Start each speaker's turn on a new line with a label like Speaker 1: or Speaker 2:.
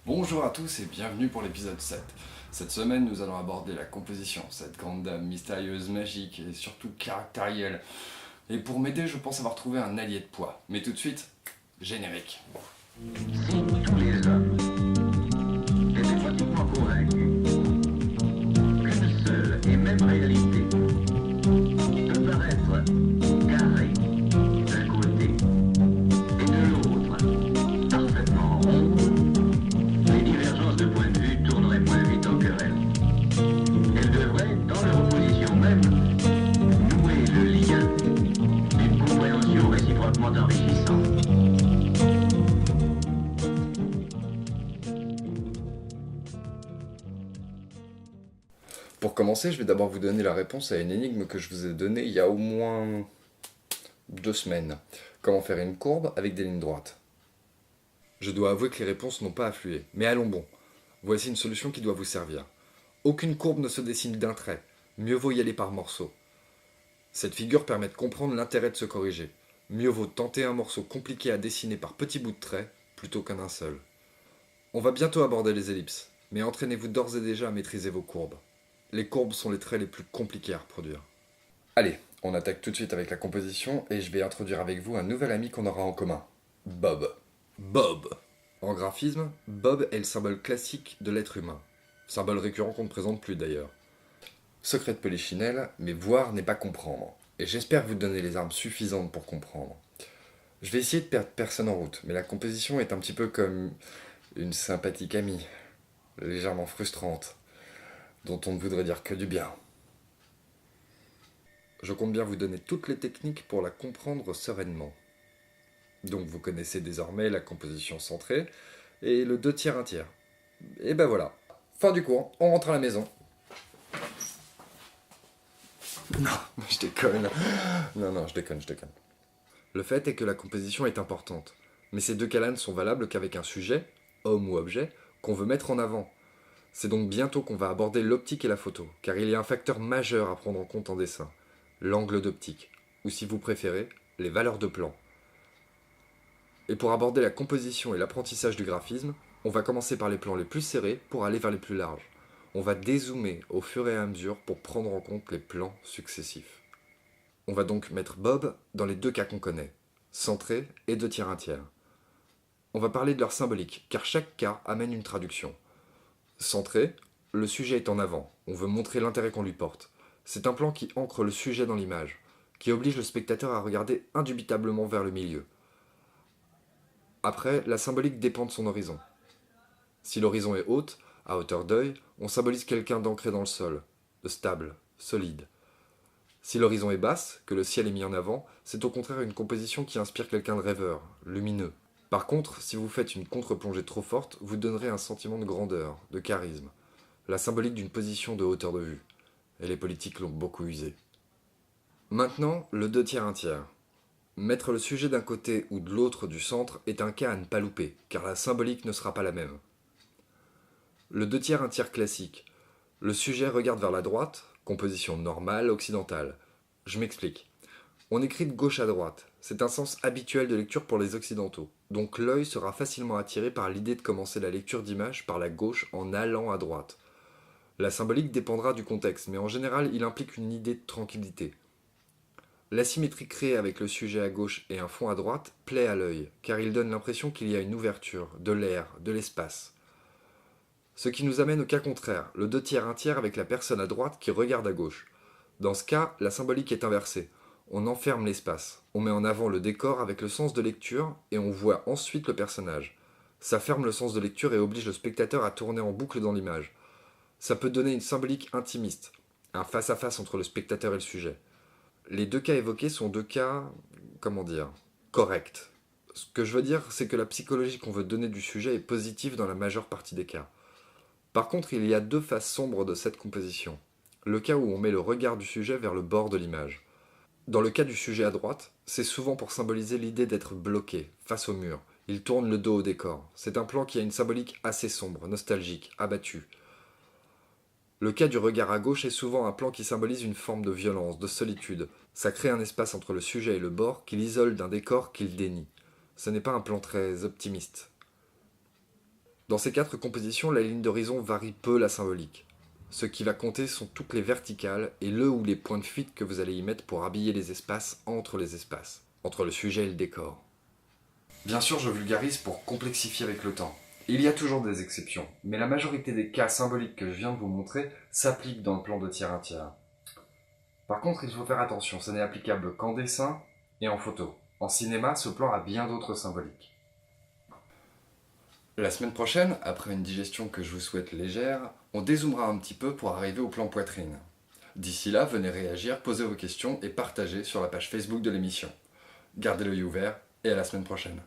Speaker 1: Bonjour à tous et bienvenue pour l'épisode 7. Cette semaine, nous allons aborder la composition, cette grande dame mystérieuse, magique et surtout caractérielle. Et pour m'aider, je pense avoir trouvé un allié de poids. Mais tout de suite, générique.
Speaker 2: Si tous les hommes étaient pratiquement convaincus qu'une seule et même réalité peut paraître carrée d'un côté et de l'autre parfaitement ronde, les divergences de point de vue tourneraient moins vite en querelle. Elles devraient, dans leur opposition même, nouer le lien d'une compréhension réciproquement enrichissante.
Speaker 1: Pour commencer, je vais d'abord vous donner la réponse à une énigme que je vous ai donnée il y a au moins 2 semaines. Comment faire une courbe avec des lignes droites? Je dois avouer que les réponses n'ont pas afflué, mais allons bon. Voici une solution qui doit vous servir. Aucune courbe ne se dessine d'un trait, mieux vaut y aller par morceaux. Cette figure permet de comprendre l'intérêt de se corriger. Mieux vaut tenter un morceau compliqué à dessiner par petits bouts de traits plutôt qu'un seul. On va bientôt aborder les ellipses, mais entraînez-vous d'ores et déjà à maîtriser vos courbes. Les courbes sont les traits les plus compliqués à reproduire. Allez, on attaque tout de suite avec la composition et je vais introduire avec vous un nouvel ami qu'on aura en commun. Bob. Bob. En graphisme, Bob est le symbole classique de l'être humain. Symbole récurrent qu'on ne présente plus d'ailleurs. Secret de Polichinelle, mais voir n'est pas comprendre. Et j'espère vous donner les armes suffisantes pour comprendre. Je vais essayer de perdre personne en route, mais la composition est un petit peu comme une sympathique amie, légèrement frustrante, dont on ne voudrait dire que du bien. Je compte bien vous donner toutes les techniques pour la comprendre sereinement. Donc vous connaissez désormais la composition centrée et le 2 tiers 1 tiers. Et ben voilà, fin du cours, on rentre à la maison. Non, je déconne. Non, je déconne. Le fait est que la composition est importante. Mais ces deux cas-là ne sont valables qu'avec un sujet, homme ou objet, qu'on veut mettre en avant. C'est donc bientôt qu'on va aborder l'optique et la photo, car il y a un facteur majeur à prendre en compte en dessin, l'angle d'optique, ou si vous préférez, les valeurs de plan. Et pour aborder la composition et l'apprentissage du graphisme, on va commencer par les plans les plus serrés pour aller vers les plus larges. On va dézoomer au fur et à mesure pour prendre en compte les plans successifs. On va donc mettre Bob dans les deux cas qu'on connaît, centré et 2 tiers 1 tiers. On va parler de leur symbolique, car chaque cas amène une traduction. Centré, le sujet est en avant, on veut montrer l'intérêt qu'on lui porte. C'est un plan qui ancre le sujet dans l'image, qui oblige le spectateur à regarder indubitablement vers le milieu. Après, la symbolique dépend de son horizon. Si l'horizon est haute, à hauteur d'œil, on symbolise quelqu'un d'ancré dans le sol, de stable, solide. Si l'horizon est basse, que le ciel est mis en avant, c'est au contraire une composition qui inspire quelqu'un de rêveur, lumineux. Par contre, si vous faites une contre-plongée trop forte, vous donnerez un sentiment de grandeur, de charisme, la symbolique d'une position de hauteur de vue. Et les politiques l'ont beaucoup usé. Maintenant, le 2 tiers 1 tiers. Mettre le sujet d'un côté ou de l'autre du centre est un cas à ne pas louper, car la symbolique ne sera pas la même. Le 2 tiers 1 tiers classique. Le sujet regarde vers la droite, composition normale occidentale. Je m'explique. On écrit de gauche à droite. C'est un sens habituel de lecture pour les occidentaux. Donc l'œil sera facilement attiré par l'idée de commencer la lecture d'images par la gauche en allant à droite. La symbolique dépendra du contexte, mais en général il implique une idée de tranquillité. L'asymétrie créée avec le sujet à gauche et un fond à droite plaît à l'œil, car il donne l'impression qu'il y a une ouverture, de l'air, de l'espace. Ce qui nous amène au cas contraire, le 2 tiers 1 tiers avec la personne à droite qui regarde à gauche. Dans ce cas, la symbolique est inversée. On enferme l'espace, on met en avant le décor avec le sens de lecture et on voit ensuite le personnage. Ça ferme le sens de lecture et oblige le spectateur à tourner en boucle dans l'image. Ça peut donner une symbolique intimiste, un face-à-face entre le spectateur et le sujet. Les deux cas évoqués sont deux cas, comment dire, corrects. Ce que je veux dire, c'est que la psychologie qu'on veut donner du sujet est positive dans la majeure partie des cas. Par contre, il y a deux faces sombres de cette composition. Le cas où on met le regard du sujet vers le bord de l'image. Dans le cas du sujet à droite, c'est souvent pour symboliser l'idée d'être bloqué, face au mur. Il tourne le dos au décor. C'est un plan qui a une symbolique assez sombre, nostalgique, abattu. Le cas du regard à gauche est souvent un plan qui symbolise une forme de violence, de solitude. Ça crée un espace entre le sujet et le bord qui l'isole d'un décor qu'il dénie. Ce n'est pas un plan très optimiste. Dans ces 4 compositions, la ligne d'horizon varie peu la symbolique. Ce qui va compter sont toutes les verticales et le ou les points de fuite que vous allez y mettre pour habiller les espaces, entre le sujet et le décor. Bien sûr, je vulgarise pour complexifier avec le temps. Il y a toujours des exceptions, mais la majorité des cas symboliques que je viens de vous montrer s'appliquent dans le plan de tiers un tiers. Par contre, il faut faire attention, ça n'est applicable qu'en dessin et en photo. En cinéma, ce plan a bien d'autres symboliques. La semaine prochaine, après une digestion que je vous souhaite légère, on dézoomera un petit peu pour arriver au plan poitrine. D'ici là, venez réagir, posez vos questions et partagez sur la page Facebook de l'émission. Gardez l'œil ouvert et à la semaine prochaine.